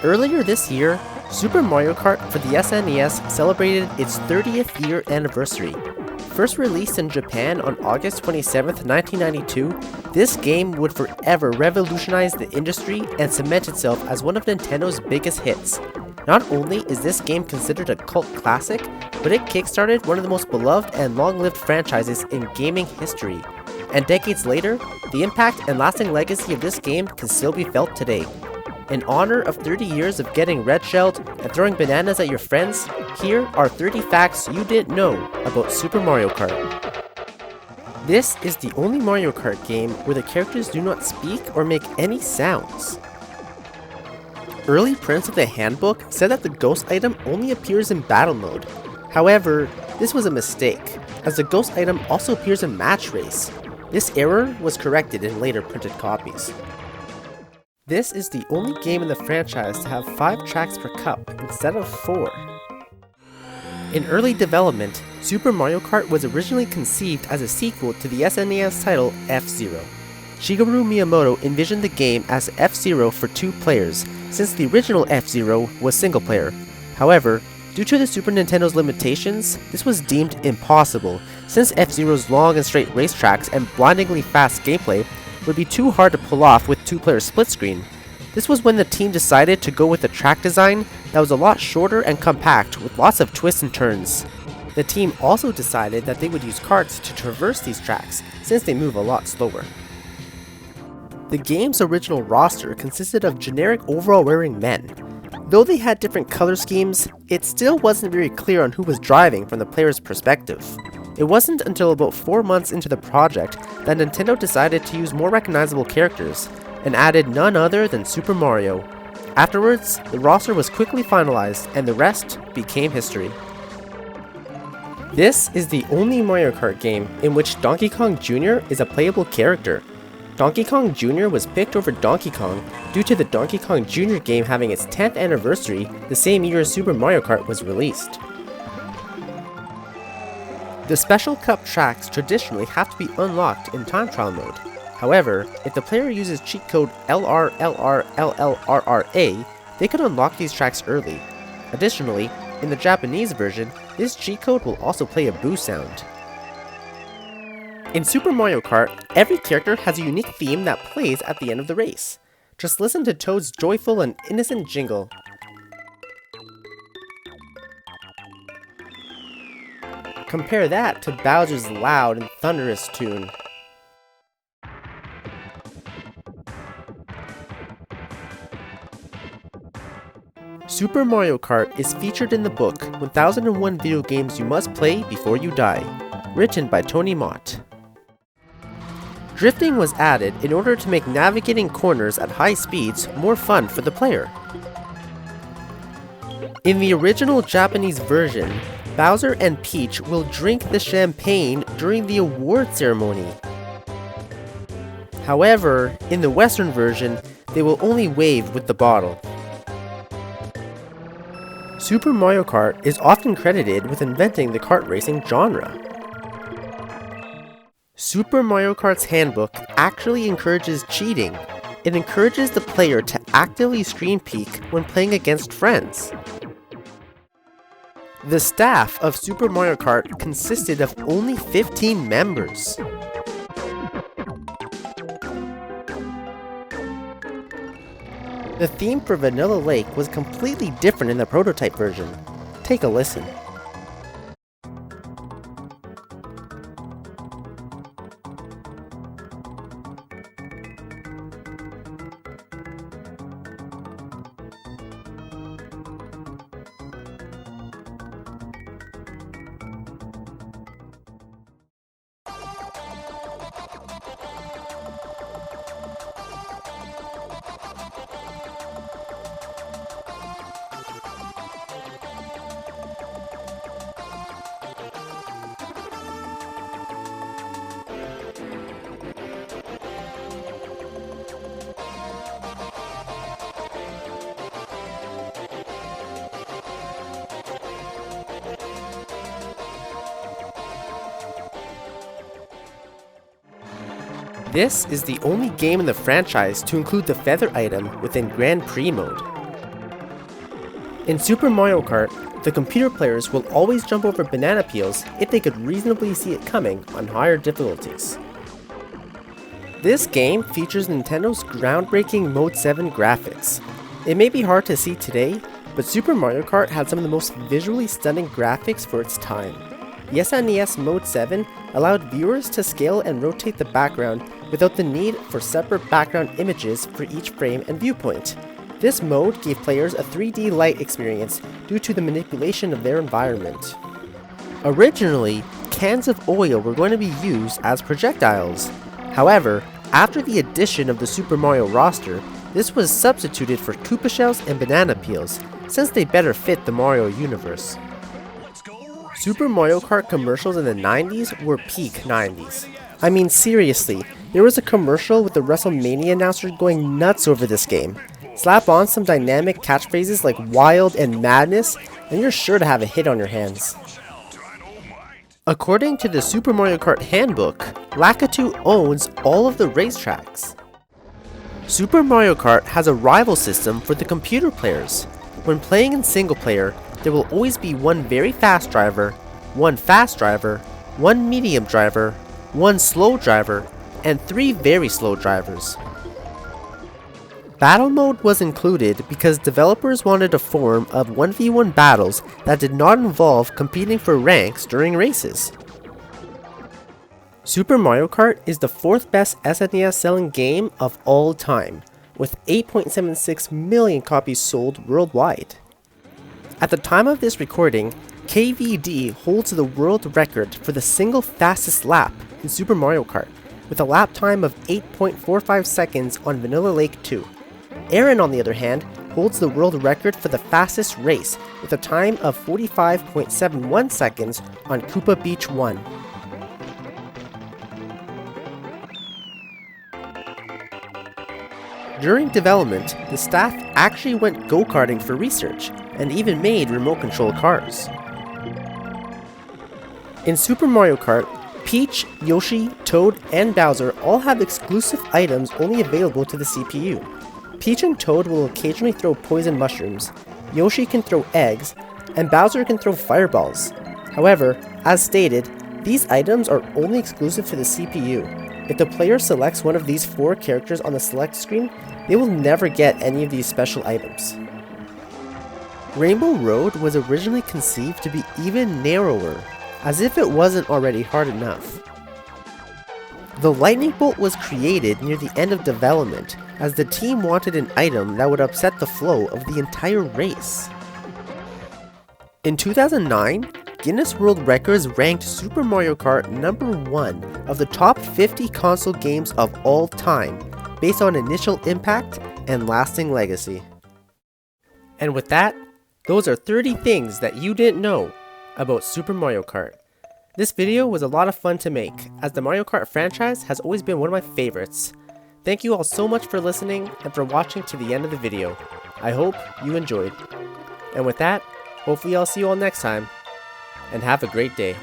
Earlier this year, Super Mario Kart for the SNES celebrated its 30th year anniversary. First released in Japan on August 27, 1992, this game would forever revolutionize the industry and cement itself as one of Nintendo's biggest hits. Not only is this game considered a cult classic, but it kickstarted one of the most beloved and long-lived franchises in gaming history. And decades later, the impact and lasting legacy of this game can still be felt today. In honor of 30 years of getting red-shelled and throwing bananas at your friends, here are 30 facts you didn't know about Super Mario Kart. This is the only Mario Kart game where the characters do not speak or make any sounds. Early prints of the handbook said that the ghost item only appears in battle mode. However, this was a mistake, as the ghost item also appears in match race. This error was corrected in later printed copies. This is the only game in the franchise to have 5 tracks per cup instead of 4. In early development, Super Mario Kart was originally conceived as a sequel to the SNES title F-Zero. Shigeru Miyamoto envisioned the game as F-Zero for 2 players, since the original F-Zero was single player. However, due to the Super Nintendo's limitations, this was deemed impossible, since F-Zero's long and straight racetracks and blindingly fast gameplay would be too hard to pull off with 2-player split screen. This was when the team decided to go with a track design that was a lot shorter and compact with lots of twists and turns. The team also decided that they would use carts to traverse these tracks, since they move a lot slower. The game's original roster consisted of generic overall-wearing men. Though they had different color schemes, it still wasn't very clear on who was driving from the player's perspective. It wasn't until about 4 months into the project that Nintendo decided to use more recognizable characters, and added none other than Super Mario. Afterwards, the roster was quickly finalized, and the rest became history. This is the only Mario Kart game in which Donkey Kong Jr. is a playable character. Donkey Kong Jr. was picked over Donkey Kong due to the Donkey Kong Jr. game having its 10th anniversary the same year as Super Mario Kart was released. The Special Cup tracks traditionally have to be unlocked in time trial mode. However, if the player uses cheat code LRLRLLRRA, they can unlock these tracks early. Additionally, in the Japanese version, this cheat code will also play a boo sound. In Super Mario Kart, every character has a unique theme that plays at the end of the race. Just listen to Toad's joyful and innocent jingle. Compare that to Bowser's loud and thunderous tune. Super Mario Kart is featured in the book 1001 Video Games You Must Play Before You Die, written by Tony Mott. Drifting was added in order to make navigating corners at high speeds more fun for the player. In the original Japanese version, Bowser and Peach will drink the champagne during the award ceremony. However, in the Western version, they will only wave with the bottle. Super Mario Kart is often credited with inventing the kart racing genre. Super Mario Kart's handbook actually encourages cheating. It encourages the player to actively screen peek when playing against friends. The staff of Super Mario Kart consisted of only 15 members. The theme for Vanilla Lake was completely different in the prototype version. Take a listen. This is the only game in the franchise to include the feather item within Grand Prix mode. In Super Mario Kart, the computer players will always jump over banana peels if they could reasonably see it coming on higher difficulties. This game features Nintendo's groundbreaking Mode 7 graphics. It may be hard to see today, but Super Mario Kart had some of the most visually stunning graphics for its time. The SNES Mode 7 allowed viewers to scale and rotate the background without the need for separate background images for each frame and viewpoint. This mode gave players a 3D light experience due to the manipulation of their environment. Originally, cans of oil were going to be used as projectiles. However, after the addition of the Super Mario roster, this was substituted for Koopa shells and banana peels, since they better fit the Mario universe. Super Mario Kart commercials in the 90s were peak 90s. I mean seriously, there was a commercial with the WrestleMania announcer going nuts over this game. Slap on some dynamic catchphrases like wild and madness, and you're sure to have a hit on your hands. According to the Super Mario Kart handbook, Lakitu owns all of the racetracks. Super Mario Kart has a rival system for the computer players. When playing in single player, there will always be one very fast driver, one fast driver, one medium driver, one slow driver, and 3 very slow drivers. Battle mode was included because developers wanted a form of 1v1 battles that did not involve competing for ranks during races. Super Mario Kart is the 4th best SNES selling game of all time, with 8.76 million copies sold worldwide. At the time of this recording, KVD holds the world record for the single fastest lap in Super Mario Kart, with a lap time of 8.45 seconds on Vanilla Lake 2. Aaron, on the other hand, holds the world record for the fastest race with a time of 45.71 seconds on Koopa Beach 1. During development, the staff actually went go-karting for research and even made remote-controlled cars. In Super Mario Kart, Peach, Yoshi, Toad, and Bowser all have exclusive items only available to the CPU. Peach and Toad will occasionally throw poison mushrooms, Yoshi can throw eggs, and Bowser can throw fireballs. However, as stated, these items are only exclusive to the CPU. If the player selects one of these 4 characters on the select screen, they will never get any of these special items. Rainbow Road was originally conceived to be even narrower, as if it wasn't already hard enough. The lightning bolt was created near the end of development, as the team wanted an item that would upset the flow of the entire race. In 2009, Guinness World Records ranked Super Mario Kart number 1 of the top 50 console games of all time, based on initial impact and lasting legacy. And with that, those are 30 things that you didn't know about Super Mario Kart. This video was a lot of fun to make, as the Mario Kart franchise has always been one of my favorites. Thank you all so much for listening and for watching to the end of the video. I hope you enjoyed. And with that, hopefully I'll see you all next time, and have a great day.